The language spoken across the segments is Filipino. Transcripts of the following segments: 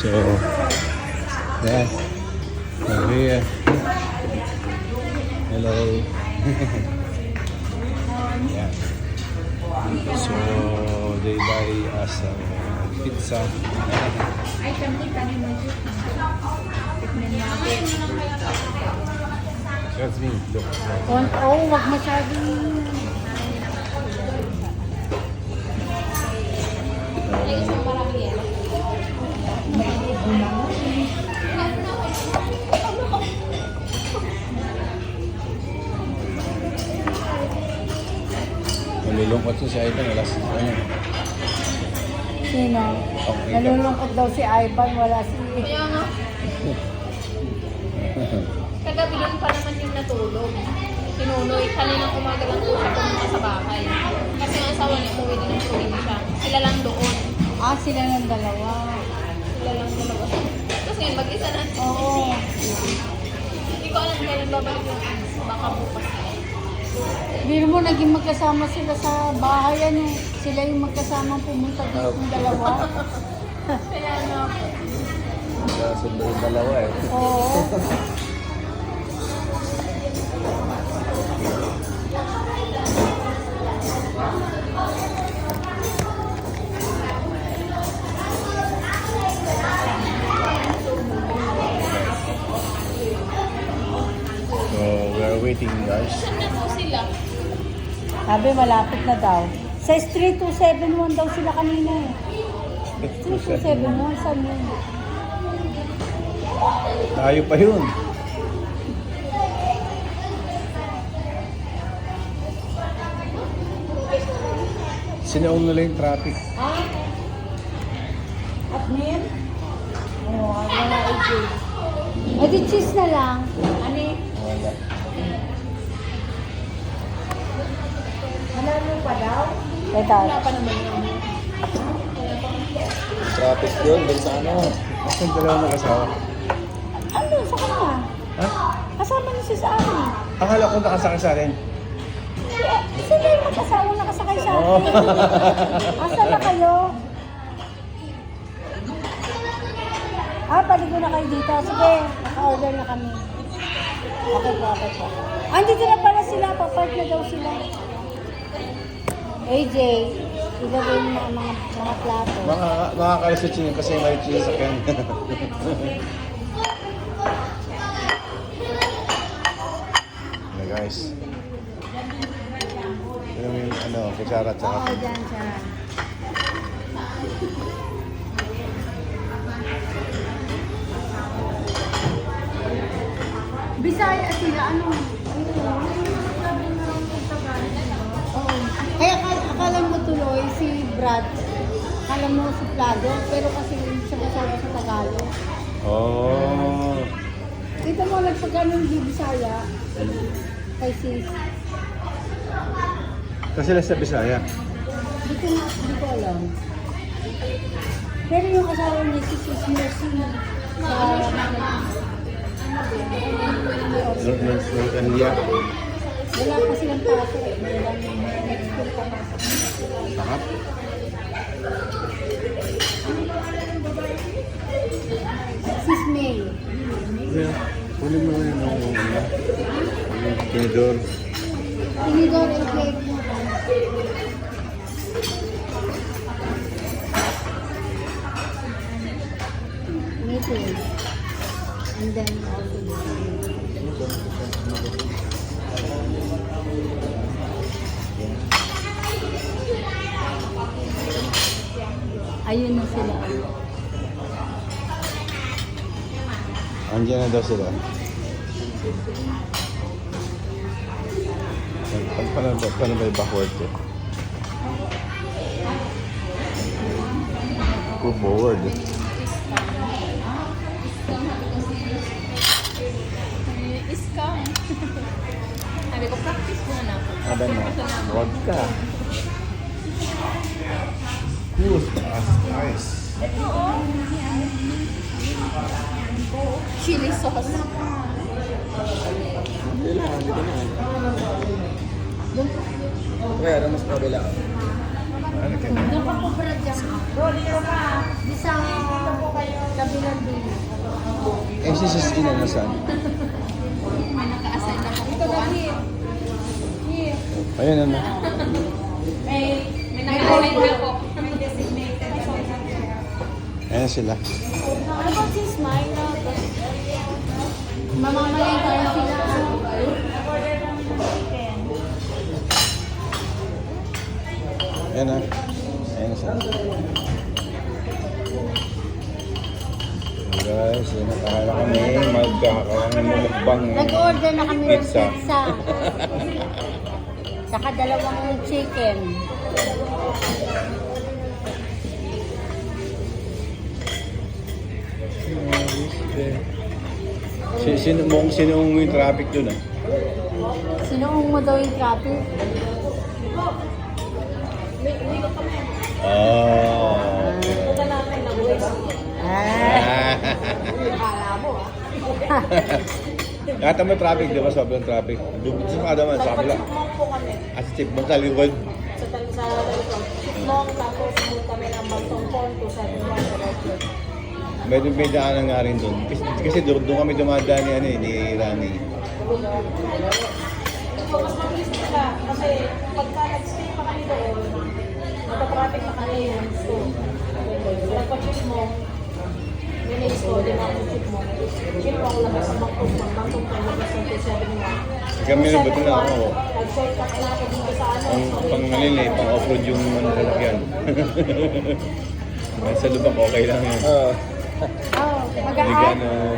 So, yeah. We're here. Hello. Yeah. So, they buy us pizza. Ay, kami mo dito. Tikman natin. That's me. Look. Wag masyadong... Malulungkot siya si Ivan. Wala si ano. Sino? Nalulungkot daw si Ivan, wala si... Kaya nga. Kagabi yun pa naman yung natulog. Tinuloy. Kaninang umaga lang po siya pumunta sa bahay. Kasi ang asawa niya umuwi din ng probinsya. Sila lang doon. Ah, sila ng dalawa. Sila lang dalawa. Tapos ngayon mag-isa na. Oo. Hindi ko alam kailan babalik yung baka bukas. Biro mo, naging magkasama sila sa bahay, ano. Sila yung magkasamang pumunta dito yung dalawa. Kaya nga. Sundo yung dalawa eh. Oo. So, we are waiting guys. Saan na po sila? Sabi, malapit na daw. Sa 3271 daw sila kanina eh. 3271, saan yun? Tayo pa yun. Sinaong nila yung traffic. Ah? At min? Oo, wala i-cheese. O di cheese na lang. Ani? Wala. Malalo pa daw? Ito. Wala pa naman yun. Traffic yun, dun sa ano. Asan dalawa nakasawa? Ano? Sa kanya? Ha? Kasama niyo siya sa akin. Akala ko nakasakay sa akin. Sila yung magkasawang nakasakay sa akin. Asa na kayo? Ah, paligo na kayo dito. Sige, naka-order na kami. Okay po, okay po. Andito na pala sila. Papark na daw sila. AJ, ilagay mo na ang mga plato. Makakalis yun kasi may cheese sa akin. Hey guys. Yung ano, kutsara at saka. Oo, dyan siya. Bisaya sila, ano? Oo. Kaya akala mo tuloy si Brad, akala mo si Plado, pero kasi hindi siya masabi sa Tagalog. Oh. Dito mo nagpagano'n di Bisaya, kay sis. Kasi lang sa Bisaya. Di ko alam. Pero yung asawa niya si Sis Mercy sa North India. wala pa silang paso eh. Next year pa pa. Sakap. Sis May. Yeah. Kunin mo yun yung tinidor. Tinidor and cake mo. Meeting. And then also ayun na sila. Andiyan na daw sila. Paano ba yung backward to? Go forward. Scam. Sabi ko, practice muna na ako. Ada mo. Wag ka. Cool. Nice. Chili sauce. Hindi lang. Dito na. Kaya, mas kabila. Ano ka? Doon pa po, Brad, dyan. Bro, dito ka. Sa kabilang dulo. Eh, si Sis Ina nasaan? May naka-assign na po Ito na here. Here. Ayun, ano. May naka-assign na po. Ayan sila. Ano ba si Smile? Mamamalay tayo sila. Ayan na. Ayan sila. Guys, yun na para kami magmumukbang Nag-order na kami ng pizza. pizza. Saka dalawang chicken. Sino yung traffic dun ah? Sinuong mo daw yung traffic? Oh. Ah. Nakita mo traffic, di ba? Sobrang traffic. Sa makadaman, sa kabila. At sa Chipmunk sa likod. Sa Chipmunk, tapos pumunta kami ng Magtongpon to sa Medyo may daanan nga rin doon. Kasi doon kami dumadaan ni, ni Rani. So, mas mabilis nila kasi pagka nag-stay pa kami doon, nagka-traffic na kami yun. So, nagpa-Chipmunk, minutes ko, din ako sa Chipmunk. Chipmunk labas sa Magtongpon, Magtongpon labas sa 271. Kami na ba't na ako? Nag-shortcut na ako dito sa ano. Pang nalili, pang off-road yung sasakyan. Sa lubak, okay lang yan. Oh,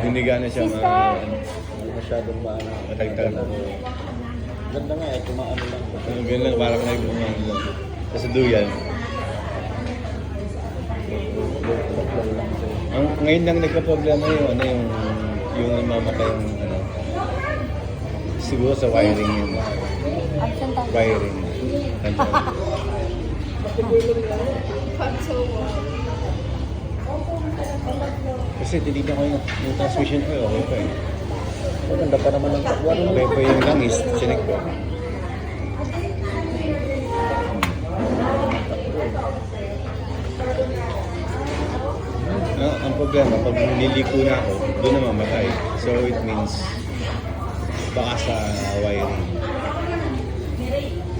Hindi gana siya Sister! masyadong matagtag. Ganda nga eh, kumaano lang. Ganun lang, parang nagbumangan lang. Kasi duyan. Ngayon lang nagka-problema yung namamatay yung ano. Siguro sa wiring yun. absent tayo. Wiring. Kasi tinignan ko yung transmission ko, okay pa eh. Maganda pa naman ang takwa. Okay pa yung langis, chinek ko. Ang problema, pag niliko na ako, doon na mamatay. So it means, baka sa wiring.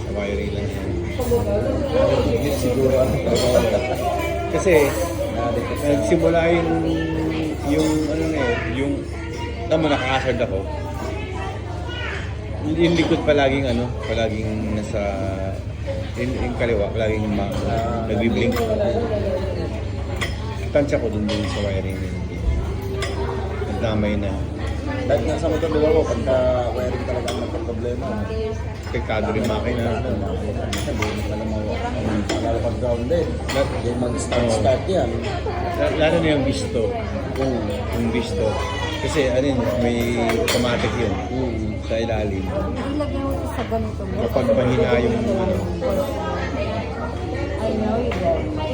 Sa wiring lang yan. Siguro ano. Kasi, nagsimula yung ano na yun, yung, tama nakakasard ako. Yung likod palaging nasa, yung kaliwa, palaging nagbiblink. Tansya ko dun sa wiring yun. Nagdamay na. Dahil nasa motor diba ko, pagka wiring talaga ang nagka-problema. Pektado rin makina. Hindi na pala mawala. Lalo pag grounded. Hindi mag-start yan. Lalo na yung bisto. Yung bisto. Kasi ano yun, may automatic yun. Sa ilalim. Ilagyan mo ito sa ganito mo. Kapag mahina yung ano, I know you guys.